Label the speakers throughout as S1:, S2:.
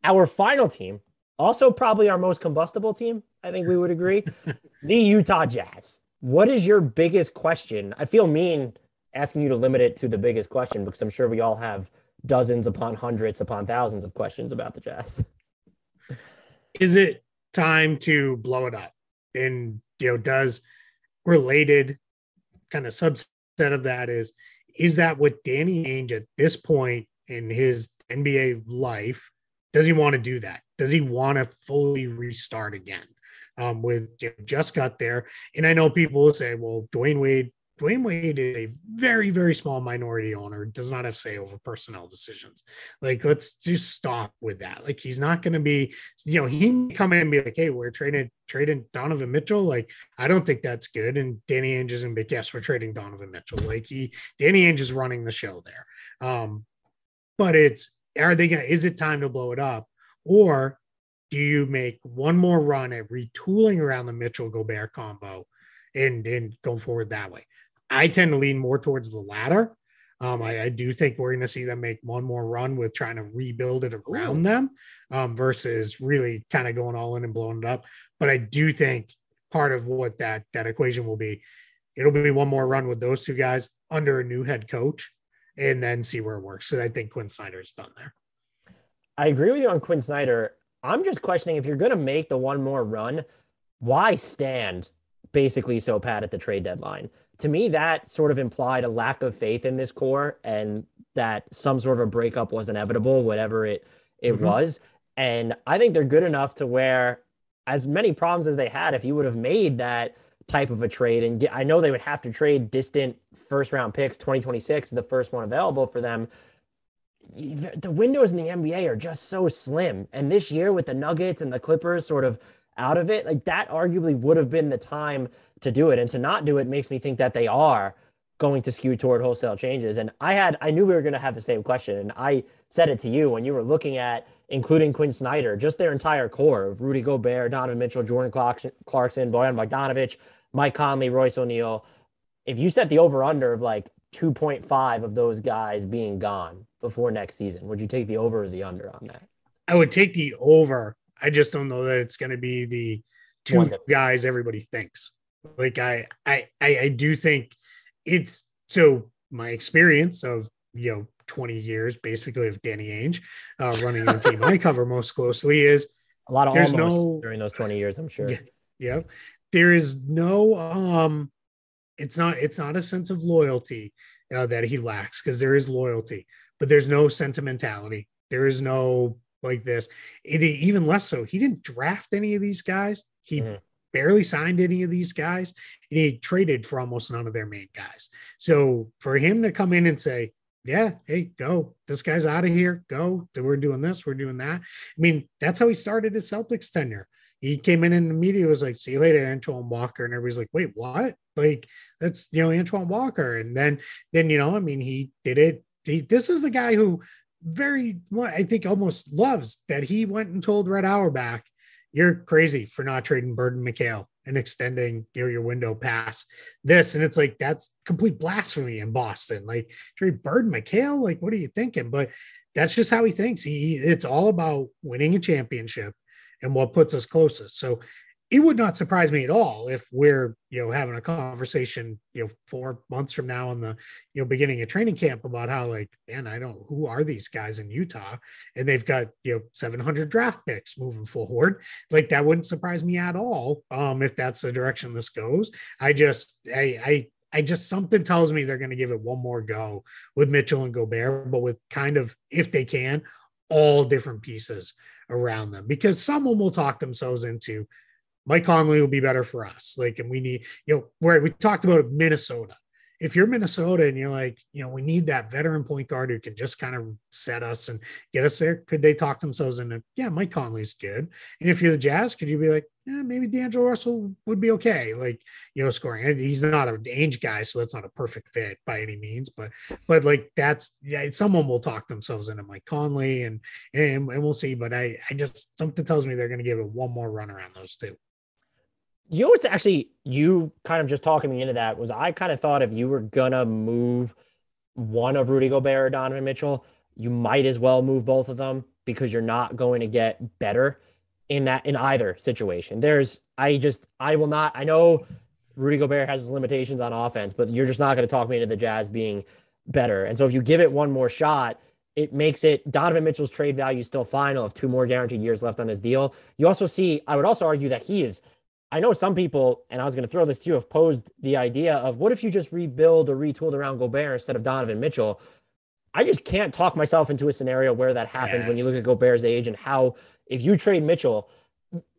S1: Our final team, also probably our most combustible team, I think we would agree, the Utah Jazz. What is your biggest question? I feel mean asking you to limit it to the biggest question because I'm sure we all have dozens upon hundreds upon thousands of questions about the Jazz.
S2: Is it time to blow it up? And, does related kind of subset of that is that what Danny Ainge at this point in his NBA life, does he want to do that? Does he want to fully restart again? Just got there. And I know people will say, well, Dwayne Wade is a very, very small minority owner, does not have say over personnel decisions. Like, let's just stop with that. Like, he's not going to be, he can come in and be like, hey, we're trading Donovan Mitchell. Like, I don't think that's good. And Danny Ainge is going to be, yes, we're trading Donovan Mitchell. Like, Danny Ainge is running the show there. But is it time to blow it up? Or do you make one more run at retooling around the Mitchell Gobert combo and go forward that way? I tend to lean more towards the latter. I do think we're going to see them make one more run with trying to rebuild it around them versus really kind of going all in and blowing it up. But I do think part of what that equation will be, it'll be one more run with those two guys under a new head coach and then see where it works. So I think Quinn Snyder's done there.
S1: I agree with you on Quinn Snyder. I'm just questioning if you're going to make the one more run, why stand basically so pat at the trade deadline? To me, that sort of implied a lack of faith in this core and that some sort of a breakup was inevitable, whatever it was. And I think they're good enough to where as many problems as they had, if you would have made that type of a trade, and I know they would have to trade distant first round picks, 2026 is the first one available for them. The windows in the NBA are just so slim. And this year with the Nuggets and the Clippers sort of out of it, like that arguably would have been the time to do it. And to not do it makes me think that they are going to skew toward wholesale changes. And I knew we were going to have the same question. And I said it to you when you were looking at including Quinn Snyder, just their entire core of Rudy Gobert, Donovan Mitchell, Jordan Clarkson, Bojan Bogdanovic, Mike Conley, Royce O'Neal. If you set the over under of like 2.5 of those guys being gone before next season, would you take the over or the under on that?
S2: I would take the over. I just don't know that it's going to be the two guys everybody thinks. Like I do think it's so my experience of 20 years basically of Danny Ainge running the team I cover most closely is
S1: a lot of almost during those 20 years, I'm sure.
S2: Yeah. There is no it's not a sense of loyalty that he lacks, because there is loyalty, but there's no sentimentality. There is no like this. Even less so. He didn't draft any of these guys. He barely signed any of these guys, and he traded for almost none of their main guys. So for him to come in and say, yeah, hey, go, this guy's out of here, go, we're doing this, we're doing that. I mean, that's how he started his Celtics tenure. He came in and the media was like, see you later, Antoine Walker. And everybody's like, wait, what? Like, that's, Antoine Walker. And then, he did it. This is the guy who I think almost loves that he went and told Red Auerbach, you're crazy for not trading Bird and McHale and extending your window past this. And it's like, that's complete blasphemy in Boston. Like, trade Bird and McHale, like, what are you thinking? But that's just how he thinks. It's all about winning a championship and what puts us closest. So it would not surprise me at all if we're, having a conversation, 4 months from now in the, beginning of training camp about how, like, man, who are these guys in Utah? And they've got, 700 draft picks moving forward. Like, that wouldn't surprise me at all. If that's the direction this goes. I just, something tells me they're going to give it one more go with Mitchell and Gobert, but with kind of, if they can, all different pieces around them, because someone will talk themselves into Mike Conley will be better for us. Like, and we need, where we talked about Minnesota. If you're Minnesota and you're like, we need that veteran point guard who can just kind of set us and get us there, could they talk themselves into, yeah, Mike Conley's good. And if you're the Jazz, could you be like, maybe D'Angelo Russell would be okay. Like, scoring. He's not an Ainge guy, so that's not a perfect fit by any means, but like, that's, someone will talk themselves into Mike Conley and we'll see. But I just, something tells me they're going to give it one more run around those two.
S1: What's actually, you kind of just talking me into that was I kind of thought if you were going to move one of Rudy Gobert or Donovan Mitchell, you might as well move both of them because you're not going to get better in either situation. I will not, I know Rudy Gobert has his limitations on offense, but you're just not going to talk me into the Jazz being better. And so if you give it one more shot, it makes it Donovan Mitchell's trade value still fine. He'll have 2 more guaranteed years left on his deal. You also see, I would also argue that I know some people, and I was going to throw this to you, have posed the idea of what if you just rebuild or retooled around Gobert instead of Donovan Mitchell? I just can't talk myself into a scenario where that happens when you look at Gobert's age and how, if you trade Mitchell,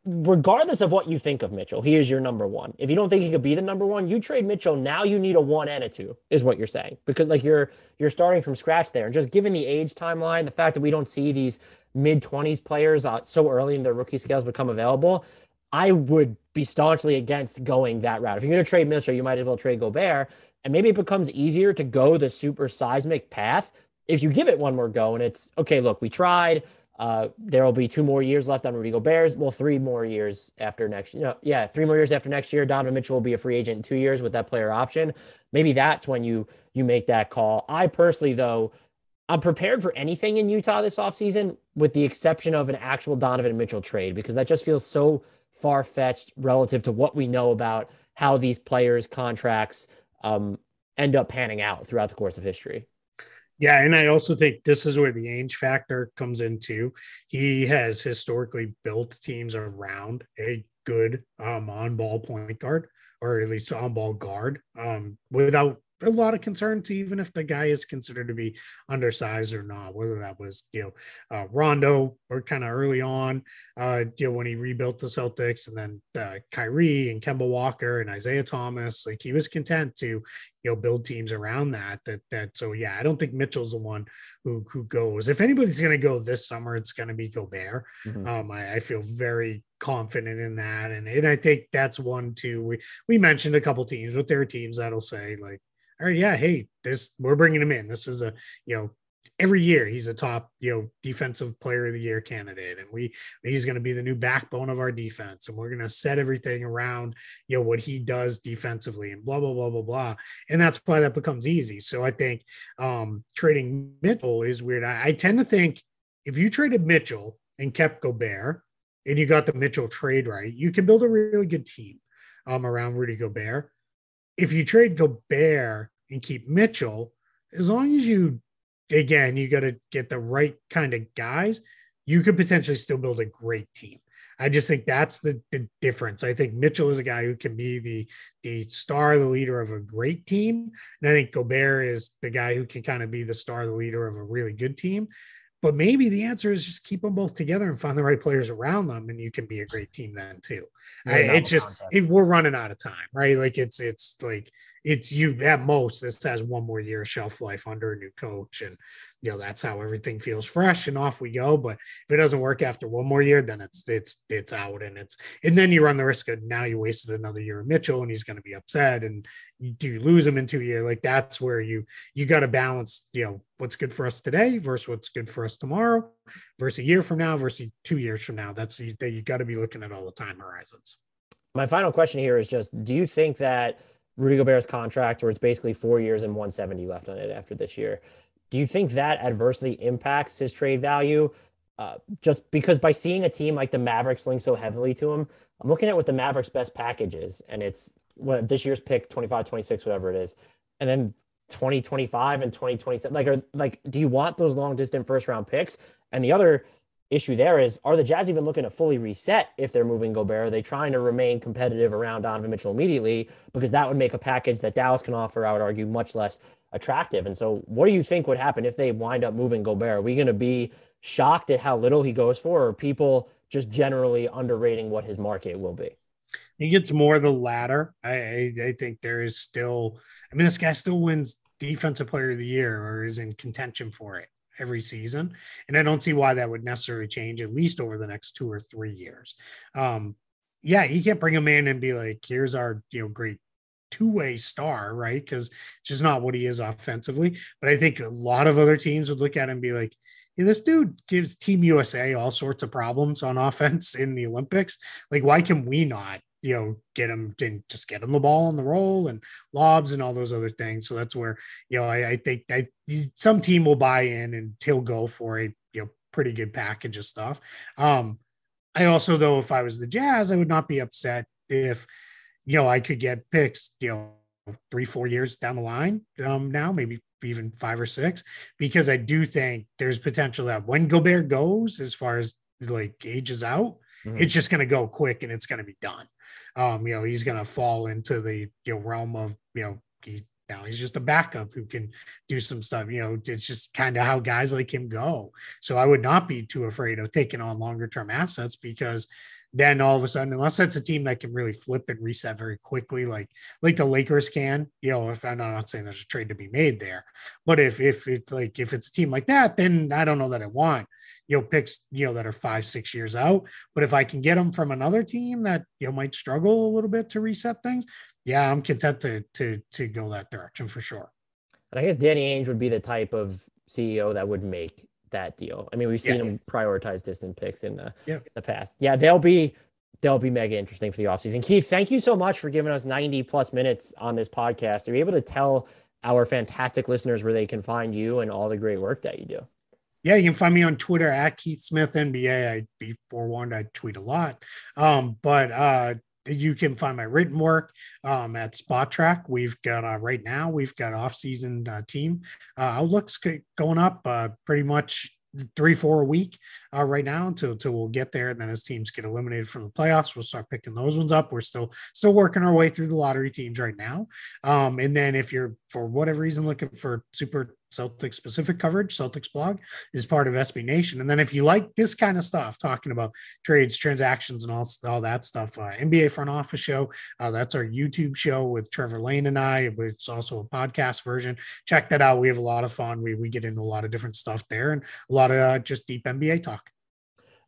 S1: regardless of what you think of Mitchell, he is your number one. If you don't think he could be the number one, you trade Mitchell. Now you need a 1 and a 2 is what you're saying, because like you're starting from scratch there. And just given the age timeline, the fact that we don't see these mid-20s players so early in their rookie scales become available, I would be staunchly against going that route. If you're going to trade Mitchell, you might as well trade Gobert. And maybe it becomes easier to go the super seismic path if you give it one more go. And it's, okay, look, we tried. There will be 2 more years left on Rudy Gobert's. Well, 3 more years after next year. 3 more years after next year. Donovan Mitchell will be a free agent in 2 years with that player option. Maybe that's when you make that call. I personally, though, I'm prepared for anything in Utah this offseason, with the exception of an actual Donovan Mitchell trade, because that just feels so far-fetched relative to what we know about how these players' contracts end up panning out throughout the course of history.
S2: Yeah, and I also think this is where the Ainge factor comes in too. He has historically built teams around a good on-ball point guard, or at least on-ball guard, without a lot of concerns, even if the guy is considered to be undersized or not, whether that was, Rondo or kind of early on, when he rebuilt the Celtics, and then Kyrie and Kemba Walker and Isaiah Thomas, like he was content to, build teams around that. So yeah, I don't think Mitchell's the one who goes. If anybody's going to go this summer, it's going to be Gobert. Mm-hmm. I feel very confident in that. And I think that's one, too. We mentioned a couple teams, but there are teams that'll say like, all right, yeah, hey, we're bringing him in. This is every year he's a top, defensive player of the year candidate, and he's going to be the new backbone of our defense, and we're going to set everything around, what he does defensively, and blah blah blah blah blah. And that's why that becomes easy. So I think trading Mitchell is weird. I tend to think if you traded Mitchell and kept Gobert, and you got the Mitchell trade right, you can build a really good team around Rudy Gobert. If you trade Gobert and keep Mitchell, as long as you got to get the right kind of guys, you could potentially still build a great team. I just think that's the difference. I think Mitchell is a guy who can be the star, the leader of a great team. And I think Gobert is the guy who can kind of be the star, the leader of a really good team. But maybe the answer is just keep them both together and find the right players around them, and you can be a great team then too. We're running out of time, right? Like it's you at most. This has 1 more year shelf life under a new coach, and that's how everything feels fresh, and off we go. But if it doesn't work after 1 more year, then it's out, and then you run the risk of now you wasted another year of Mitchell, and he's going to be upset, and do you lose him in 2 years? Like that's where you got to balance, what's good for us today versus what's good for us tomorrow, versus a year from now versus 2 years from now. That's that you got to be looking at all the time horizons.
S1: My final question here is just, do you think that Rudy Gobert's contract, where it's basically 4 years and 170 left on it after this year, do you think that adversely impacts his trade value? Just because by seeing a team like the Mavericks link so heavily to him, I'm looking at what the Mavericks' best package is, and it's what this year's pick, 25, 26, whatever it is, and then 2025 and 2027. Do you want those long distance first round picks? And the other issue there is, are the Jazz even looking to fully reset if they're moving Gobert? Are they trying to remain competitive around Donovan Mitchell immediately? Because that would make a package that Dallas can offer, I would argue, much less attractive. And so what do you think would happen if they wind up moving Gobert? Are we going to be shocked at how little he goes for, or are people just generally underrating what his market will be?
S2: I think it's more the latter. I think there is still, this guy still wins defensive player of the year, or is in contention for it every season. And I don't see why that would necessarily change, at least over the next 2 or 3 years. You can't bring him in and be like, here's our, great two-way star, right? Because it's just not what he is offensively. But I think a lot of other teams would look at him and be like, hey, this dude gives Team USA all sorts of problems on offense in the Olympics. Like, why can we not, get him the ball on the roll and lobs and all those other things? So that's where, I think that some team will buy in and he'll go for a, pretty good package of stuff. I also, though, if I was the Jazz, I would not be upset if, I could get picks, 3-4 years down the line now, maybe even 5 or 6, because I do think there's potential that when Gobert goes, as far as like ages out, it's just going to go quick and it's going to be done. He's going to fall into the realm of, now he's just a backup who can do some stuff. It's just kind of how guys like him go. So I would not be too afraid of taking on longer term assets, because then all of a sudden, unless that's a team that can really flip and reset very quickly, like the Lakers can, if I'm not saying there's a trade to be made there, but if it's a team like that, then I don't know that I want, picks, that are 5-6 years out. But if I can get them from another team that, might struggle a little bit to reset things, yeah, I'm content to go that direction for sure.
S1: And I guess Danny Ainge would be the type of CEO that would make that deal. I mean, we've seen him prioritize distant picks in the past. Yeah, they'll be mega interesting for the offseason. Keith, thank you so much for giving us 90 plus minutes on this podcast. Are you able to tell our fantastic listeners where they can find you and all the great work that you do?
S2: Yeah, you can find me on Twitter at Keith Smith NBA. I'd be forewarned, I tweet a lot. But you can find my written work at Spot Track. We've got right now we've got off-season team outlooks going up pretty much 3-4 a week right now until we'll get there. And then as teams get eliminated from the playoffs, we'll start picking those ones up. We're still working our way through the lottery teams right now. And then if you're, for whatever reason, looking for super Celtics specific coverage, Celtics blog is part of SB Nation. And then if you like this kind of stuff, talking about trades, transactions, and all that stuff, NBA Front Office Show, that's our YouTube show with Trevor Lane and I. It's also a podcast version. Check that out. We have a lot of fun. We get into a lot of different stuff there and a lot of just deep NBA talk.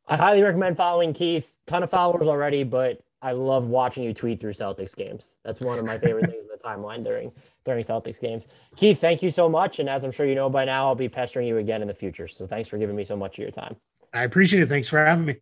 S1: I highly recommend following Keith. Ton of followers already, but I love watching you tweet through Celtics games. That's one of my favorite things in the timeline during Celtics games. Keith, thank you so much. And as I'm sure you know by now, I'll be pestering you again in the future. So thanks for giving me so much of your time.
S2: I appreciate it. Thanks for having me.